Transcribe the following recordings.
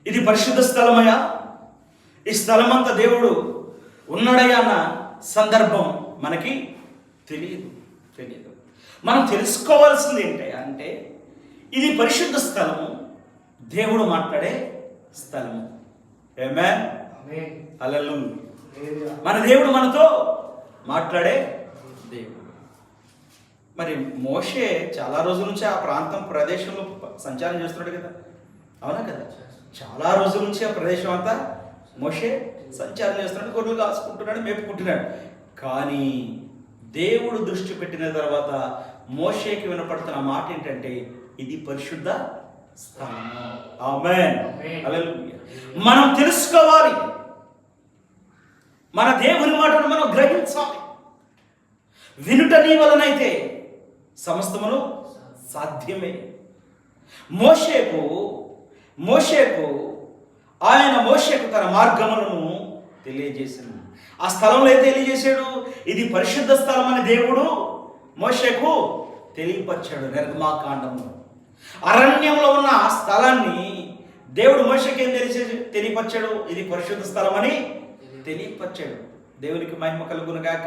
ఇది పరిశుద్ధ స్థలమయ్యా, ఈ స్థలమంతా దేవుడు ఉన్నాడయ్యా అన్న సందర్భం మనకి తెలియదు. మనం తెలుసుకోవాల్సింది ఏంటయ్యా అంటే ఇది పరిశుద్ధ స్థలము, దేవుడు మాట్లాడే స్థలము. ఆమేన్, హల్లెలూయా. మన దేవుడు మనతో మాట్లాడే దేవుడు. మరి మోషే చాలా రోజుల నుంచి ఆ ప్రాంతం ప్రదేశంలో సంచారం చేస్తున్నాడు కదా, అవునా కదా? చాలా రోజుల నుంచి ఆ ప్రదేశం అంతా మోషే సంచారం చేస్తున్నాడు, గొర్రెలు కాసుకుంటున్నాడు, మేపుకుంటున్నాడు. కానీ దేవుడు దృష్టి పెట్టిన తర్వాత మోషేకి వినపడుతున్న మాట ఏంటంటే ఇది పరిశుద్ధ స్థలము. ఆమేన్, హల్లెలూయా. మనం తెలుసుకోవాలి, మన దేవుని మాటను మనం గ్రహించాలి. వినుట నీ వలనైతే సమస్తమును సాధ్యమే. మోషేకు తన మార్గములను తెలియజేశాడు. ఆ స్థలంలో అయితే తెలియజేశాడు, ఇది పరిశుద్ధ స్థలం అని దేవుడు మోషేకు తెలియపరిచాడు. నిర్గమాకాండంలో అరణ్యంలో ఉన్న ఆ స్థలాన్ని దేవుడు మోషేకి ఏం తెలియపరిచాడు? ఇది పరిశుద్ధ స్థలం అని తెలియపరిచాడు. దేవునికి మహిమ కలుగును గాక,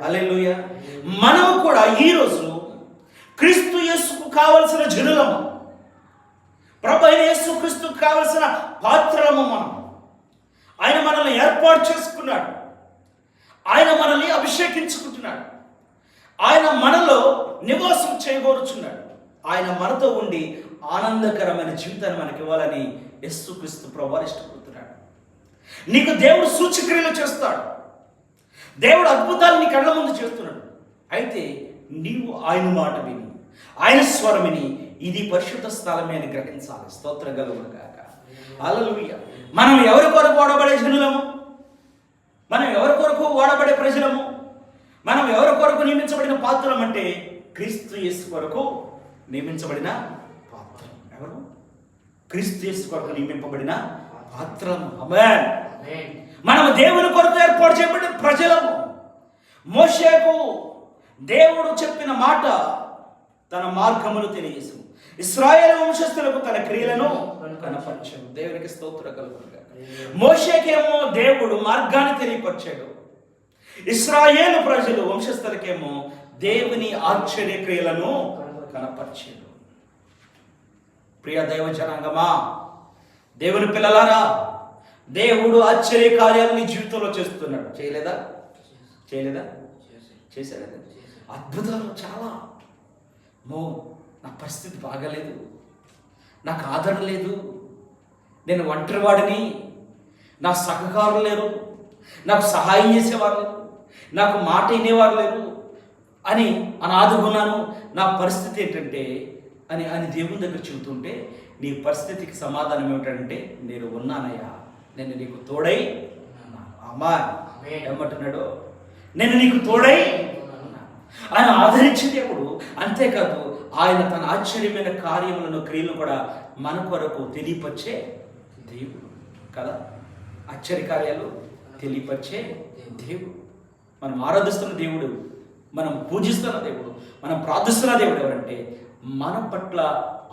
హల్లెలూయా. మనం కూడా ఈరోజు క్రీస్తు యేసుకు కావలసిన జనులము, ప్రభు అయిన యేసు క్రీస్తుకు కావలసిన పాత్రలము. ఆయన మనల్ని ఏర్పాటు చేసుకున్నాడు, ఆయన మనల్ని అభిషేకించుకుంటున్నాడు, ఆయన మనలో నివాసం చేయగోరుచున్నాడు. ఆయన మనతో ఉండి ఆనందకరమైన జీవితాన్ని మనకి ఇవ్వాలని యేసుక్రీస్తు ప్రభువు ఇష్టపడుతున్నాడు. నీకు దేవుడు సూచక్రియలు చేస్తాడు, దేవుడు అద్భుతాలు నీ కళ్ళ ముందు చేస్తున్నాడు. అయితే నీవు ఆయన మాట విని, ఆయన స్వరం విని ఇది పరిశుద్ధ స్థలమే అని గ్రహించాలి. స్తోత్రం కలుగును గాక, హల్లెలూయా. మనం ఎవరి కొరకు వాడబడే జనులము? మనం ఎవరి కొరకు వాడబడే ప్రజలము? మనం ఎవరి కొరకు నియమించబడిన పాత్రం అంటే క్రీస్తు యేసు కొరకు నియమించబడిన పాత్రం. ఎవరు? క్రీస్తు యేసు కొరకు నియమింపబడిన పాత్రము. ఆమేన్. మనం దేవుని కొరకు ఏర్పాటు చేయబడిన ప్రజలము. మోషేకు దేవుడు చెప్పిన మాట తన మార్గమును తెలియజేసాము, ఇశ్రాయేలు వంశస్థులకు తన క్రియలను కనపరచాడు. దేవునికి స్తోత్రం కలుగును గాక. మోషేకేమో దేవుడు మార్గాన్ని తెలియపరిచాడు, ఇశ్రాయేలు ప్రజలు వంశస్థులకేమో దేవుని ఆశ్చర్య క్రియలను కనపరిచాడు. ప్రియ దైవ జనాంగమా, దేవుని పిల్లలారా, దేవుడు ఆశ్చర్య కార్యాలు నీ జీవితంలో చేస్తున్నాడు. చేయలేదా? చేశాడు. అద్భుతాలు చాలా. నా పరిస్థితి బాగాలేదు, నాకు ఆదరణ లేదు, నేను ఒంటరివాడిని, నా సహకారులు లేరు, నాకు సహాయం చేసేవారు లేరు, నాకు మాట వినేవారు లేరు అని అనాథగున్నాను, నా పరిస్థితి ఏంటంటే అని దేవుని దగ్గర చెబుతుంటే నీ పరిస్థితికి సమాధానం ఏమిటంటే నేను ఉన్నానయ్యా, నేను నీకు తోడై ఉన్నాను. అమ్మా ఏమంటున్నాడు? నేను నీకు తోడై ఆయన ఆదరించే దేవుడు. అంతేకాదు ఆయన తన ఆశ్చర్యమైన కార్యములను, క్రియలను కూడా మన కొరకు తెలియపరిచే దేవుడు కదా. ఆశ్చర్య కార్యాలు తెలియపరిచే దేవుడు. మనం ఆరాధిస్తున్న దేవుడు, మనం పూజిస్తున్న దేవుడు, మనం ప్రార్థిస్తున్న దేవుడు ఎవరంటే మన పట్ల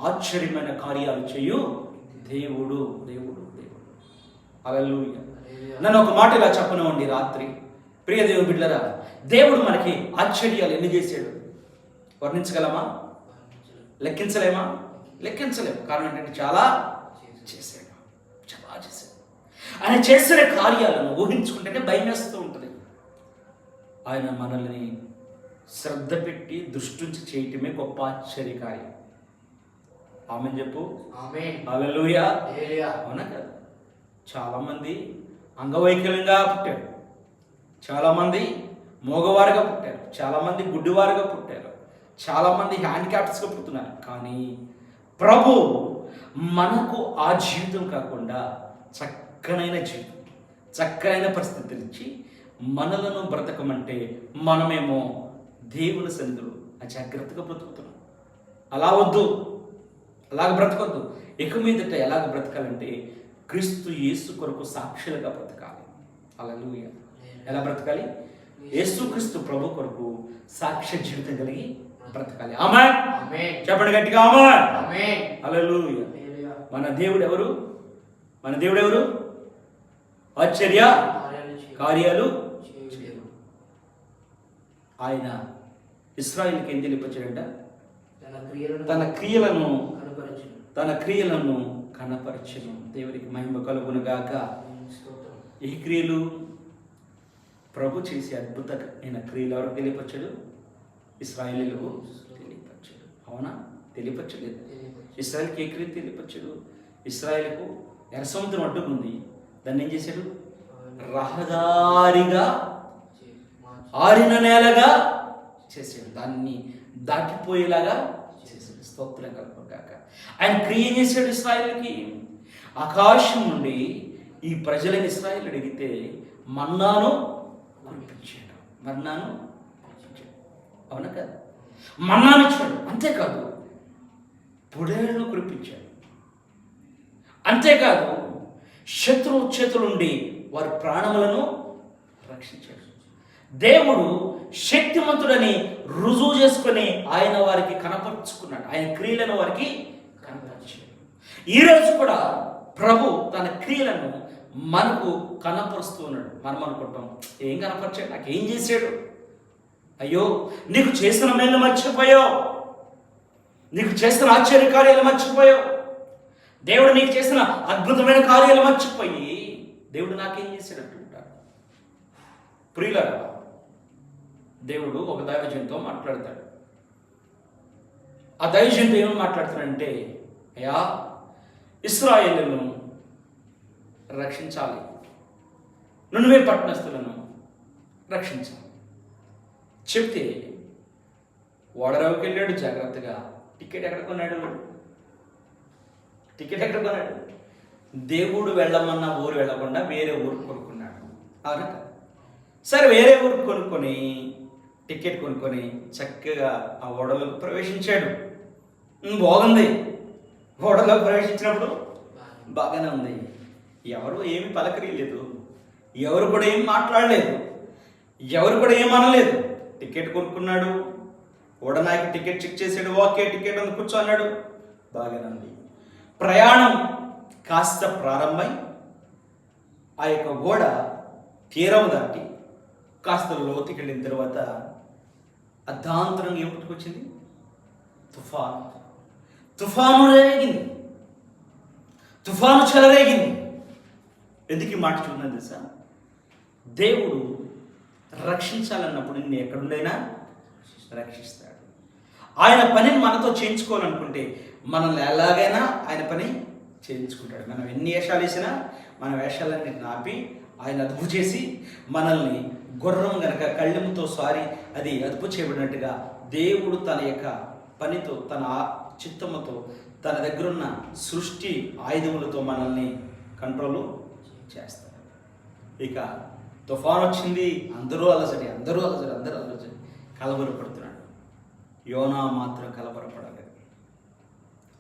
ఆశ్చర్యమైన కార్యాలు చేయు దేవుడు. హల్లెలూయా. నన్ను ఒక మాట ఇలా చెప్పనివ్వండి రాత్రి. ప్రియ దేవుని బిడ్డలారా, దేవుడు మనకి ఆశ్చర్యాలు ఎన్ని చేశాడు? వర్ణించగలమా? లెక్కించలేమా? లెక్కించలేము. కారణం ఏంటంటే చాలా చేశాడు. ఆయన చేసిన కార్యాలను ఊహించుకుంటేనే భయం వేస్తూ ఉంటుంది. ఆయన మనల్ని శ్రద్ధ పెట్టి దృష్టించి చేయటమే గొప్ప ఆశ్చర్య కార్యం. ఆమేన్ చెప్పు. హల్లెలూయా. అవునా కదా? చాలామంది అంగవైకల్యంగా పుట్టారు, చాలామంది మోగవారుగా పుట్టారు, చాలామంది గుడ్డివారుగా పుట్టారు, చాలామంది హ్యాండిక్యాప్స్గా పుడుతున్నారు. కానీ ప్రభు మనకు ఆ జీవితం కాకుండా చక్కనైన జీవితం, చక్కనైన పరిస్థితులు ఇచ్చి మనలను బ్రతకమంటే మనమేమో దేవుని సన్నిధిలో అజాగ్రత్తగా బ్రతుకుతున్నాం. అలా వద్దు, అలాగ బ్రతకొద్దు. ఇక మీదట ఎలాగ బ్రతకాలంటే క్రీస్తు యేసు కొరకు సాక్షులుగా బ్రతకాలి. హల్లెలూయా. ఎలా బ్రతకాలి? యేసుక్రీస్తు ప్రభు కొరకు సాక్ష్య జీవితం కలిగి బ్రతకాలి. ఆమేన్. చెప్పండి గట్టిగా ఆమేన్. హల్లెలూయా. మన దేవుడు ఎవరు? మన దేవుడు ఎవరు? ఆశ్చర్య కార్యాలు ఆయన ఇశ్రాయేలుకి ఏం తెలియపరిచాడంట? తన క్రియలను కనపరచును. దేవునికి మహిమ కలుగును గాక. ఈ క్రియలు ప్రభు చేసే అద్భుతమైన క్రియలు ఎవరికి తెలియపరచాడు? ఇశ్రాయేలులకు తెలియపరచాడు. అవునా? తెలియపరచలేదు. ఇశ్రాయేల్కి ఏ క్రియ తెలియపరచాడు? ఇశ్రాయేలుకు ఎర్ర సముద్రం అడ్డుకుంది, దాన్ని ఏం చేశాడు? రహదారిగా, ఆరిన నేలగా చేశాడు. దాన్ని దాటిపోయేలాగా చేశాడు. స్తోత్రం కలుగుగాక. ఆయన క్రియ చేశాడు ఇశ్రాయేలుకి. ఆకాశం నుండి ఈ ప్రజలని ఇశ్రాయేలు అడిగితే మన్నాను కురిపించాడు. మన్నాను అవునా కదా? మన్నాను ఇచ్చాడు. అంతేకాదు పొడేళ్లను కురిపించాడు. అంతేకాదు శత్రువు చేతుల నుండి వారి ప్రాణములను రక్షించాడు. దేవుడు శక్తిమంతుడని రుజువు చేసుకొని ఆయన వారికి కనపరుచుకున్నాడు. ఆయన క్రియలను వారికి కనపరిచాడు. ఈరోజు కూడా ప్రభు తన క్రియలను మనకు కనపరుస్తూ ఉన్నాడు. మనం అనుకుంటాం, ఏం కనపరిచాడు, నాకేం చేశాడు? అయ్యో, నీకు చేసిన మేలు మర్చిపోయావు, నీకు చేసిన ఆశ్చర్య కార్యాలు మర్చిపోయావు, దేవుడు నీకు చేసిన అద్భుతమైన కార్యాలు మర్చిపోయి దేవుడు నాకేం చేశాడు అంటుంటాడు. ప్రియులారా, దేవుడు ఒక దైవజనుతో మాట్లాడతాడు. ఆ దైవజనుతో ఏమని మాట్లాడుతాడంటే, అయ్యా, ఇశ్రాయేలును రక్షించాలి, నువ్వే పట్టణస్థులను రక్షించాలి చెప్తే ఓడరావుకి వెళ్ళాడు జాగ్రత్తగా. టికెట్ ఎక్కడ కొన్నాడు? దేవుడు వెళ్ళమన్న ఊరు వెళ్ళకుండా వేరే ఊరు కొనుక్కున్నాడు. అవునా? సరే, వేరే ఊరు కొనుక్కొని టికెట్ కొనుక్కొని చక్కగా ఆ ఓడలోకి ప్రవేశించాడు. బాగుంది. ఓడలో ప్రవేశించినప్పుడు బాగానే ఉంది. ఎవరు ఏమి పలకరియలేదు, ఎవరు కూడా ఏం మాట్లాడలేదు, ఎవరు కూడా ఏం అనలేదు. టికెట్ కొనుక్కున్నాడు, ఓడనాయకు టికెట్ చెక్ చేసాడు. ఓకే, టికెట్ ఉంది, కూర్చో అన్నాడు. బాగానే ఉంది. ప్రయాణం కాస్త ప్రారంభమై ఆ యొక్క ఓడ తీరం దాటి కాస్త లోతుకి వెళ్ళిన తర్వాత అర్ధాంతరంగా ఏం పుట్టుకొచ్చింది? తుఫాను రేగింది. తుఫాను చెలరేగింది. ఎందుకు ఈ మాట చూడడం తెలుసా? దేవుడు రక్షించాలన్నప్పుడు నిన్ను ఎక్కడుండైనా రక్షిస్తాడు. ఆయన పనిని మనతో చేయించుకోవాలనుకుంటే మనల్ని ఎలాగైనా ఆయన పని చేయించుకుంటాడు. మనం ఎన్ని వేషాలు వేసినా మన వేషాలన్నింటిని ఆపి ఆయన అదుపు చేసి మనల్ని గుర్రం గనక కళ్ళెముతో సారి అది అదుపు చేయబడినట్టుగా దేవుడు తన యొక్క పనితో, తన చిత్తముతో, తన దగ్గరున్న సృష్టి ఆయుధములతో మనల్ని కంట్రోల్ చేస్తాడు. ఇక తుఫాన్ వచ్చింది, అందరూ అలసడి కలవరపడుతున్నాడు. యోనా మాత్రం కలవరపడలేదు.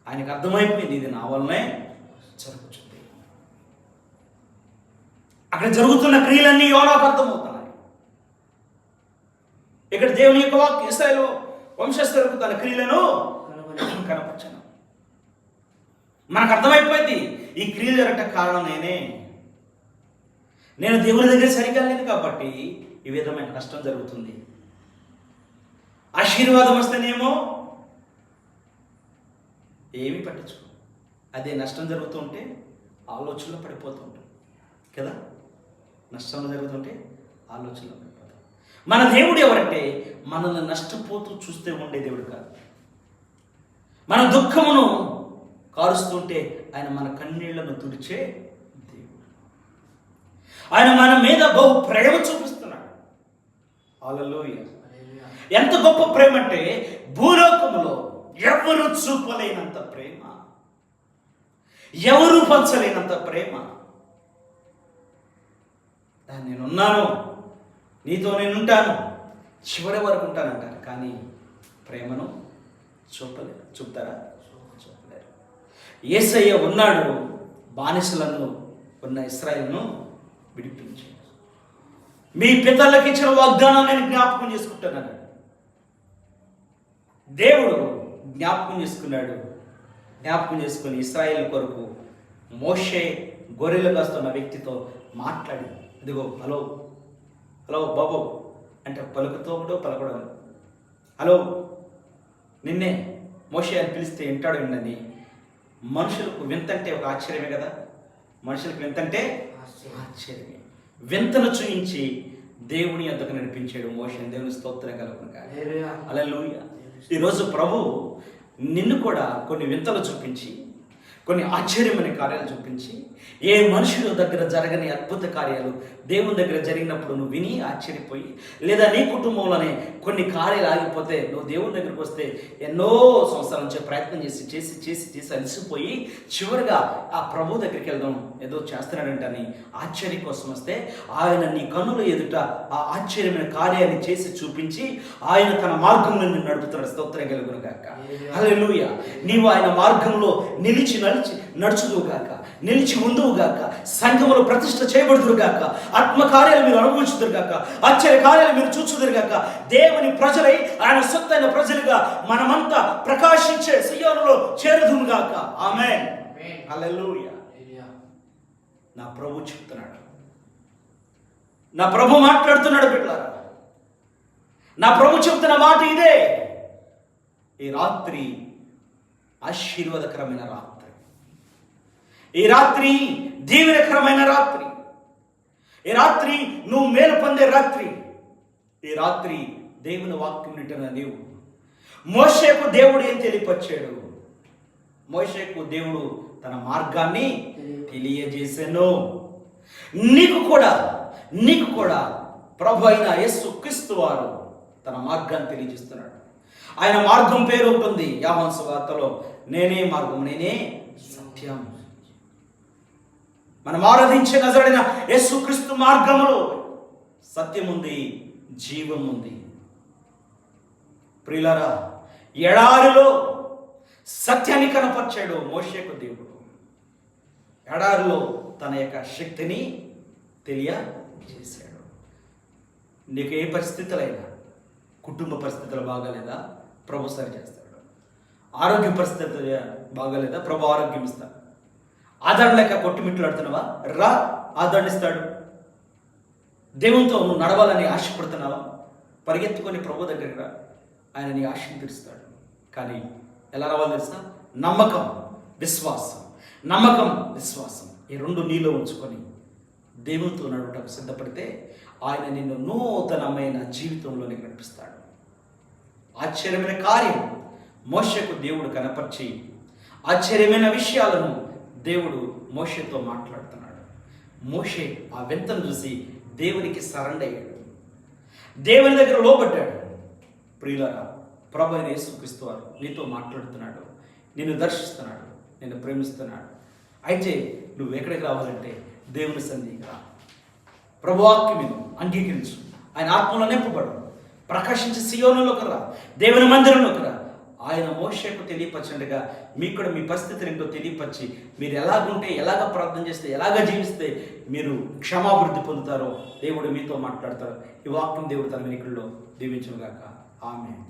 ఆయనకు అర్థమైపోయింది, ఇది నా వల్లనే జరుగుతుంది. అక్కడ జరుగుతున్న క్రియలన్నీ యోనాకు అర్థమవుతున్నాయి. ఇక్కడ దేవుని యొక్క వాక్యం ఇశ్రాయేలు వంశస్థులకు తన క్రియలను కనపరచను. మనకు అర్థమైపోయింది, ఈ క్రియలు జరగట కారణం నేను దేవుని దగ్గర సరిగా లేదు కాబట్టి ఈ విధమైన కష్టం జరుగుతుంది. ఆశీర్వాదం వస్తేనేమో ఏమి పట్టించుకో, అదే నష్టం జరుగుతుంటే ఆలోచనలో పడిపోతుంటాం కదా. నష్టం జరుగుతుంటే ఆలోచనలో పడిపోతాం. మన దేవుడు ఎవరంటే మనల్ని నష్టపోతూ చూస్తే ఉండే దేవుడు కాదు. మన దుఃఖమును కారుస్తుంటే ఆయన మన కన్నీళ్లను తుడిచే దేవుడు. ఆయన మన మీద బహు ప్రేమ చూపిస్తున్నాడు. హల్లెలూయా. ఎంత గొప్ప ప్రేమ అంటే భూలోకములో ఎవరు చూపలేనంత ప్రేమ, ఎవరు పంచలేనంత ప్రేమ. నేనున్నాను, నీతో నేనుంటాను, చివరి వరకు ఉంటానంటారు, కానీ ప్రేమను చూపలేరు. చూపుతారా? చూపలేరు. యేసయ్య ఉన్నాడు, బానిసలను ఉన్న ఇశ్రాయేలును విడిపించాడు. మీ పితరులకు ఇచ్చిన వాగ్దానం నేను జ్ఞాపకం చేసుకుంటున్నాను. దేవుడు జ్ఞాపకం చేసుకున్నాడు. జ్ఞాపకం చేసుకుని ఇశ్రాయేలు కొరకు మోషే గొర్రెలు కాస్తున్న వ్యక్తితో మాట్లాడి, ఇదిగో హలో హలో బాబు అంటే పలుకుతోడో పలకడం, హలో నిన్నే మోషే అని పిలిస్తే వింటాడు విన్నది. మనుషులకు వింతంటే ఒక ఆశ్చర్యమే కదా, మనుషులకు వింతంటే ఆశ్చర్యమే. వింతను చూయించి దేవుని యొద్దకు నడిపించాడు మోషే. దేవుని స్తోత్రం కలుగును గాక. హల్లెలూయా. ఈరోజు ప్రభు నిన్ను కూడా కొన్ని వింతలు చూపించి, కొన్ని ఆశ్చర్యమైన కార్యాలు చూపించి, ఏ మనుషుల దగ్గర జరగని అద్భుత కార్యాలు దేవుని దగ్గర జరిగినప్పుడు నువ్వు విని ఆశ్చర్యపోయి, లేదా నీ కుటుంబంలోనే కొన్ని కార్యాలు ఆగిపోతే నువ్వు దేవుని దగ్గరికి వస్తే ఎన్నో సంవత్సరాల నుంచి ప్రయత్నం చేసి చేసి చేసి చేసి అలసిపోయి చివరిగా ఆ ప్రభు దగ్గరికి వెళ్దాం ఏదో చేస్తున్నాడంటని ఆశ్చర్యం కోసం వస్తే ఆయన నీ కన్నుల ఎదుట ఆ ఆశ్చర్యమైన కార్యాన్ని చేసి చూపించి ఆయన తన మార్గంలో నిన్ను నడుపుతున్నాడు. స్తోత్రం కలుగును గాక. హల్లెలూయా. నీవు ఆయన మార్గంలో నిలిచి నడుచుదువుగాక, నిలిచి ఉందువుగాక, సంఘములో ప్రతిష్ఠ చేయబడుదురుగాక, ఆత్మకార్యాలు మీరు అనుభవించుదురుగాక, ఆశ్చర్య కార్యాలు మీరు చూచుదురుగాక. దేవుని ప్రజలై ఆయన సొత్తైన ప్రజలుగా మనమంతా ప్రకాశించే సియోనులో చేరుదుముగాక. ఆమేన్. హల్లెలూయా. నా ప్రభు చెప్తున్నాడు, నా ప్రభు మాట్లాడుతున్నాడు బిడ్డలారా. నా ప్రభు చెప్తున్న మాట ఇదే. ఈ రాత్రి ఆశీర్వాదకరమైన రాత్రి, ఈ రాత్రి దీవెనకరమైన రాత్రి, ఈ రాత్రి నువ్వు మేలు పొందే రాత్రి, ఈ రాత్రి దేవుని వాక్యం వింటున్న నీవు. మోషేకు దేవుడు ఏం తెలియపరిచాడు? మోషేకు దేవుడు తన మార్గాన్ని తెలియజేశాను. నీకు కూడా ప్రభు అయిన యేసు క్రీస్తు వారు తన మార్గాన్ని తెలియజేస్తున్నాడు. ఆయన మార్గం పేరు ఉంటుంది యోహాను సువార్తలో, నేనే మార్గం, నేనే సత్యం. మనం ఆరాధించే నజరేయుడైన యేసుక్రీస్తు మార్గములో సత్యం ఉంది, జీవం ఉంది. ప్రియులారా, ఎడారిలో సత్యాన్ని కనపరిచాడు మోషేకు దేవుడు. ఎడారిలో తన యొక్క శక్తిని తెలియజేశాడు. నీకు ఏ పరిస్థితులైనా, కుటుంబ పరిస్థితులు బాగాలేదా, ప్రభు సరి చేస్తాడు. ఆరోగ్య పరిస్థితులు బాగాలేదా, ప్రభు ఆరోగ్యం ఇస్తాడు. ఆదరణ లేక కొట్టుమిట్లాడుతున్నావా, రా ఆదరణిస్తాడు. దేవునితో నువ్వు నడవాలని ఆశపడుతున్నావా, పరిగెత్తుకొని ప్రభు దగ్గరికి రా, ఆయన నీ ఆశను తీరుస్తాడు. కానీ ఎలా రావాలో తెలుసా? నమ్మకం, విశ్వాసం. నమ్మకం, విశ్వాసం ఈ రెండు నీలో ఉంచుకొని దేవునితో నడవటకు సిద్ధపడితే ఆయన నిన్ను నూతనమైన జీవితంలోనికి నడిపిస్తాడు. ఆశ్చర్యమైన కార్యం మోషేకు దేవుడు కనపరిచి, ఆశ్చర్యమైన విషయాలను దేవుడు మోషేతో మాట్లాడుతున్నాడు. మోషే ఆ వింతను చూసి దేవునికి సరెండర్ అయ్యాడు, దేవుని దగ్గర లోబడ్డాడు. ప్రియులారా, ప్రభు అయిన యేసుక్రీస్తు వారు నీతో మాట్లాడుతున్నాడు, నిన్ను దర్శిస్తున్నాడు, నిన్ను ప్రేమిస్తున్నాడు. అయితే నువ్వు ఎక్కడికి రావాలంటే దేవుని సన్నిధికి రా. ప్రభువాక్యమును అంగీకరించు, ఆయన ఆత్మలో నింపబడు, ప్రకాశించి సియోనులోకి రా, దేవుని మందిరంలోకి రా. ఆయన మోషేకు తెలియపరచినట్టుగా మీకు కూడా మీ పరిస్థితిని ఏంటో తెలియపరిచి, మీరు ఎలాగుంటే, ఎలాగ ప్రార్థన చేస్తే, ఎలాగ జీవిస్తే మీరు క్షమాభివృద్ధి పొందుతారో దేవుడు మీతో మాట్లాడతాడు. ఈ వాక్యం దేవుడు తన వెనుకల్లో దీవించునుగాక. ఆమేన్.